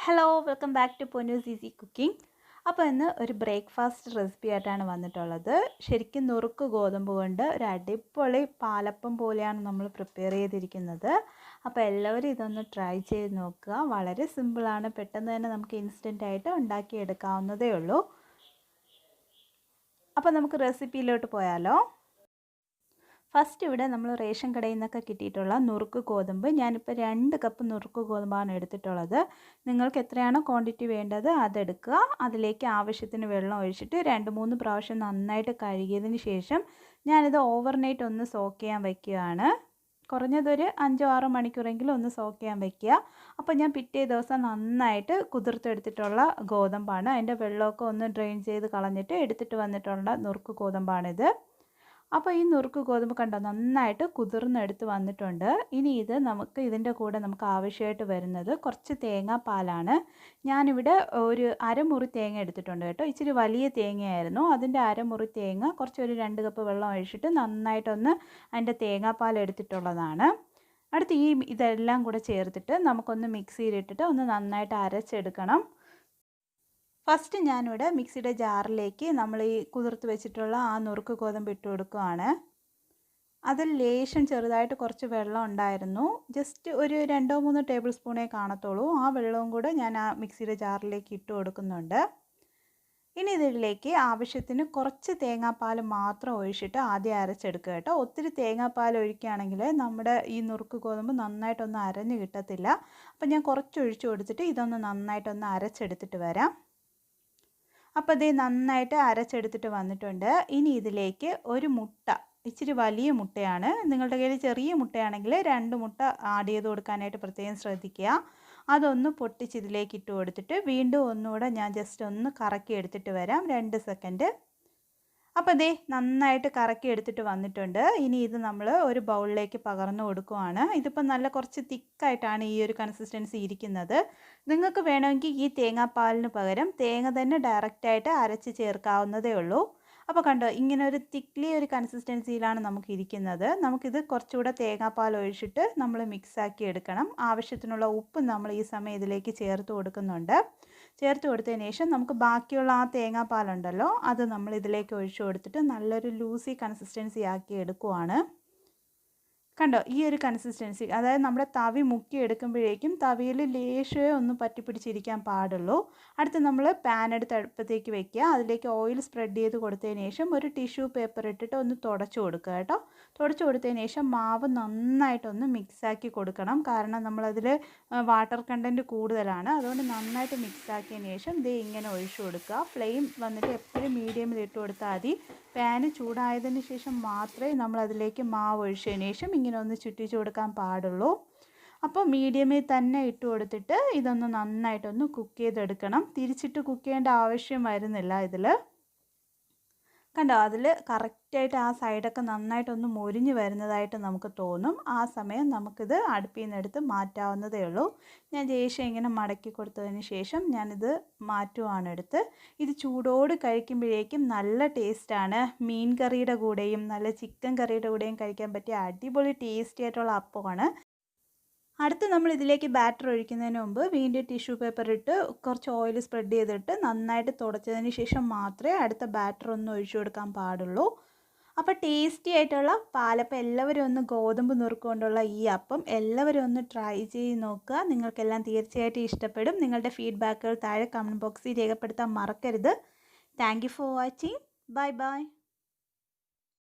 Hello welcome back to Ponnus easy cooking. അപ്പോൾ ഇന്ന് ഒരു ബ്രേക്ക്ഫാസ്റ്റ് റെസിപ്പി ആയിട്ടാണ് വന്നിട്ടുള്ളത്. ശരിക്കും നുറുക്ക് ഗോതമ്പ് കൊണ്ട് ഒരു അടിപൊളി പാലപ്പം പോലെയാണ് നമ്മൾ പ്രിപ്പയർ ചെയ്തിരിക്കുന്നത്. അപ്പോൾ എല്ലാവരും ഇതൊന്ന് ട്രൈ ചെയ്ത് നോക്കുക. വളരെ സിമ്പിളാണ്, പെട്ടെന്ന് തന്നെ നമുക്ക് ഇൻസ്റ്റൻ്റായിട്ട് ഉണ്ടാക്കിയെടുക്കാവുന്നതേ ഉള്ളൂ. അപ്പോൾ നമുക്ക് റെസിപ്പിയിലോട്ട് പോയാലോ. ഫസ്റ്റ് ഇവിടെ നമ്മൾ റേഷൻ കടയിൽ നിന്നൊക്കെ കിട്ടിയിട്ടുള്ള നുറുക്ക് ഗോതമ്പ്, ഞാനിപ്പോൾ 2 കപ്പ് നുറുക്ക് ഗോതമ്പാണ് എടുത്തിട്ടുള്ളത്. നിങ്ങൾക്ക് എത്രയാണോ ക്വാണ്ടിറ്റി വേണ്ടത് അതെടുക്കുക. അതിലേക്ക് ആവശ്യത്തിന് വെള്ളം ഒഴിച്ചിട്ട് 2-3 പ്രാവശ്യം നന്നായിട്ട് കഴുകിയതിന് ശേഷം ഞാനിത് ഓവർനൈറ്റ് ഒന്ന് സോക്ക് ചെയ്യാൻ വയ്ക്കുകയാണ്. കുറഞ്ഞതൊരു 5-6 മണിക്കൂറെങ്കിലും ഒന്ന് സോക്ക് ചെയ്യാൻ വയ്ക്കുക. അപ്പോൾ ഞാൻ പിറ്റേ ദിവസം നന്നായിട്ട് കുതിർത്തെടുത്തിട്ടുള്ള ഗോതമ്പാണ്. അതിൻ്റെ വെള്ളമൊക്കെ ഒന്ന് ഡ്രെയിൻ ചെയ്ത് കളഞ്ഞിട്ട് എടുത്തിട്ട് വന്നിട്ടുള്ള നുറുക്ക് ഗോതമ്പാണിത്. അപ്പോൾ ഈ നുറുക്ക് ഗോതമ്പ് കണ്ടോ നന്നായിട്ട് കുതിർന്നെടുത്ത് വന്നിട്ടുണ്ട്. ഇനി ഇത് നമുക്ക് ഇതിൻ്റെ കൂടെ നമുക്ക് ആവശ്യമായിട്ട് വരുന്നത് കുറച്ച് തേങ്ങാപ്പാലാണ്. ഞാനിവിടെ ഒരു അരമുറി തേങ്ങ എടുത്തിട്ടുണ്ട് കേട്ടോ. ഇച്ചിരി വലിയ തേങ്ങയായിരുന്നു. അതിൻ്റെ അരമുറി തേങ്ങ ഒരു 2 കപ്പ് വെള്ളം ഒഴിച്ചിട്ട് നന്നായിട്ടൊന്ന് അതിൻ്റെ തേങ്ങാപ്പാൽ എടുത്തിട്ടുള്ളതാണ്. അടുത്ത് ഇതെല്ലാം കൂടെ ചേർത്തിട്ട് നമുക്കൊന്ന് മിക്സിയിലിട്ടിട്ട് ഒന്ന് നന്നായിട്ട് അരച്ചെടുക്കണം. ഫസ്റ്റ് ഞാനിവിടെ മിക്സിയുടെ ജാറിലേക്ക് നമ്മൾ ഈ കുതിർത്ത് വെച്ചിട്ടുള്ള ആ നുറുക്ക് ഗോതമ്പ് ഇട്ട് കൊടുക്കുകയാണ്. അതിൽ ലേശം ചെറുതായിട്ട് കുറച്ച് വെള്ളം ഉണ്ടായിരുന്നു. ജസ്റ്റ് ഒരു 2-3 ടേബിൾ സ്പൂണേ കാണത്തുള്ളൂ. ആ വെള്ളവും കൂടെ ഞാൻ ആ മിക്സിയുടെ ജാറിലേക്ക് ഇട്ട് കൊടുക്കുന്നുണ്ട്. ഇനി ഇതിലേക്ക് ആവശ്യത്തിന് കുറച്ച് തേങ്ങാപ്പാൽ മാത്രം ഒഴിച്ചിട്ട് ആദ്യം അരച്ചെടുക്കുക കേട്ടോ. ഒത്തിരി തേങ്ങാപ്പാൽ ഒഴിക്കുകയാണെങ്കിൽ നമ്മുടെ ഈ നുറുക്ക് ഗോതമ്പ് നന്നായിട്ടൊന്ന് അരഞ്ഞ് കിട്ടത്തില്ല. അപ്പം ഞാൻ കുറച്ച് ഒഴിച്ച് കൊടുത്തിട്ട് ഇതൊന്ന് നന്നായിട്ടൊന്ന് അരച്ചെടുത്തിട്ട് വരാം. അപ്പോൾ ഇത് നന്നായിട്ട് അരച്ചെടുത്തിട്ട് വന്നിട്ടുണ്ട്. ഇനി ഇതിലേക്ക് ഒരു മുട്ട, ഇച്ചിരി വലിയ മുട്ടയാണ്. നിങ്ങളുടെ കയ്യിൽ ചെറിയ മുട്ടയാണെങ്കിൽ 2 മുട്ട ആഡ് ചെയ്ത് കൊടുക്കാനായിട്ട് പ്രത്യേകം ശ്രദ്ധിക്കുക. അതൊന്ന് പൊട്ടിച്ച് ഇതിലേക്ക് ഇട്ട് കൊടുത്തിട്ട് വീണ്ടും ഒന്നുകൂടെ ഞാൻ ജസ്റ്റ് ഒന്ന് കറക്കി എടുത്തിട്ട് വരാം, 2 സെക്കൻഡ്. അപ്പോൾ ദേ നന്നായിട്ട് കറക്കി എടുത്തിട്ട് വന്നിട്ടുണ്ട്. ഇനി ഇത് നമ്മൾ ഒരു ബൗളിലേക്ക് പകർന്നു കൊടുക്കുകയാണ്. ഇതിപ്പോൾ നല്ല കുറച്ച് തിക്കായിട്ടാണ് ഈ ഒരു കൺസിസ്റ്റൻസി ഇരിക്കുന്നത്. നിങ്ങൾക്ക് വേണമെങ്കിൽ ഈ തേങ്ങാപ്പാലിന് പകരം തേങ്ങ തന്നെ ഡയറക്റ്റായിട്ട് അരച്ച് ചേർക്കാവുന്നതേ ഉള്ളൂ. അപ്പോൾ കണ്ടോ ഇങ്ങനെ ഒരു തിക്ലി ഒരു കൺസിസ്റ്റൻസിയിലാണ് നമുക്ക് ഇരിക്കുന്നത്. നമുക്കിത് കുറച്ചുകൂടെ തേങ്ങാപ്പാൽ ഒഴിച്ചിട്ട് നമ്മൾ മിക്സാക്കി എടുക്കണം. ആവശ്യത്തിനുള്ള ഉപ്പ് നമ്മൾ ഈ സമയം ഇതിലേക്ക് ചേർത്ത് കൊടുക്കുന്നുണ്ട്. ചേർത്ത് കൊടുത്തതിന് ശേഷം നമുക്ക് ബാക്കിയുള്ള ആ തേങ്ങാപ്പാലുണ്ടല്ലോ അത് നമ്മൾ ഇതിലേക്ക് ഒഴിച്ചു കൊടുത്തിട്ട് നല്ലൊരു ലൂസി കൺസിസ്റ്റൻസി ആക്കി എടുക്കുവാണ്. കണ്ടോ ഈ ഒരു കൺസിസ്റ്റൻസി, അതായത് നമ്മുടെ തവി മുക്കി എടുക്കുമ്പോഴേക്കും തവിയിൽ ലേശമേ ഒന്ന് പറ്റിപ്പിടിച്ചിരിക്കാൻ പാടുള്ളൂ. അടുത്ത് നമ്മൾ പാൻ എടുത്ത് അടുപ്പത്തേക്ക് വെക്കുക. അതിലേക്ക് ഓയിൽ സ്പ്രെഡ് ചെയ്ത് കൊടുത്തതിന് ശേഷം ഒരു ടിഷ്യൂ പേപ്പർ ഇട്ടിട്ട് ഒന്ന് തുടച്ചു കൊടുക്കുക കേട്ടോ. തുടച്ചു കൊടുത്തതിന് ശേഷം മാവ് നന്നായിട്ടൊന്ന് മിക്സാക്കി കൊടുക്കണം. കാരണം നമ്മളതിൽ വാട്ടർ കണ്ടൻറ്റ് കൂടുതലാണ്. അതുകൊണ്ട് നന്നായിട്ട് മിക്സാക്കിയതിന് ശേഷം ദേ ഇങ്ങനെ ഒഴിച്ചു കൊടുക്കുക. ഫ്ലെയിം വന്നിട്ട് എപ്പോഴും മീഡിയമിൽ ഇട്ട് കൊടുത്താൽ മതി. പാന് ചൂടായതിന് ശേഷം മാത്രമേ നമ്മൾ അതിലേക്ക് മാവ് ഒഴിച്ചതിന് ശേഷം ഇങ്ങനെ ഒന്ന് ചുറ്റിച്ചു കൊടുക്കാൻ പാടുള്ളൂ. അപ്പോൾ മീഡിയമിൽ തന്നെ ഇട്ട് കൊടുത്തിട്ട് ഇതൊന്ന് നന്നായിട്ടൊന്ന് കുക്ക് ചെയ്തെടുക്കണം. തിരിച്ചിട്ട് കുക്ക് ചെയ്യേണ്ട ആവശ്യം വരുന്നില്ല ഇതിൽ. കണ്ടോ അതിൽ കറക്റ്റായിട്ട് ആ സൈഡൊക്കെ നന്നായിട്ടൊന്ന് മൊരിഞ്ഞ് വരുന്നതായിട്ട് നമുക്ക് തോന്നും. ആ സമയം നമുക്കിത് അടുപ്പിൽ നിന്ന് എടുത്ത് മാറ്റാവുന്നതേ ഉള്ളൂ. ഞാൻ ലേശം ഇങ്ങനെ മടക്കി കൊടുത്തതിന് ശേഷം ഞാനിത് മാറ്റുവാണ് എടുത്ത്. ഇത് ചൂടോട് കഴിക്കുമ്പോഴേക്കും നല്ല ടേസ്റ്റാണ്. മീൻ കറിയുടെ കൂടെയും നല്ല ചിക്കൻ കറിയുടെ കൂടെയും കഴിക്കാൻ പറ്റിയ അടിപൊളി ടേസ്റ്റി ആയിട്ടുള്ള അപ്പമാണ്. അടുത്ത് നമ്മൾ ഇതിലേക്ക് ബാറ്റർ ഒഴിക്കുന്നതിന് മുമ്പ് വീണ്ടും ടിഷ്യൂ പേപ്പർ ഇട്ട് കുറച്ച് ഓയിൽ സ്പ്രെഡ് ചെയ്തിട്ട് നന്നായിട്ട് തുടച്ചതിന് ശേഷം മാത്രമേ അടുത്ത ബാറ്റർ ഒന്ന് ഒഴിച്ചു കൊടുക്കാൻ പാടുള്ളൂ. അപ്പോൾ ടേസ്റ്റി ആയിട്ടുള്ള പാലപ്പം എല്ലാവരും ഒന്ന് ഗോതമ്പ് നുറുക്കൊണ്ടുള്ള ഈ അപ്പം എല്ലാവരും ഒന്ന് ട്രൈ ചെയ്ത് നോക്കുക. നിങ്ങൾക്കെല്ലാം തീർച്ചയായിട്ടും ഇഷ്ടപ്പെടും. നിങ്ങളുടെ ഫീഡ്ബാക്കുകൾ താഴെ കമൻറ്റ് ബോക്സിൽ രേഖപ്പെടുത്താൻ മറക്കരുത്. Thank you for watching. Bye bye.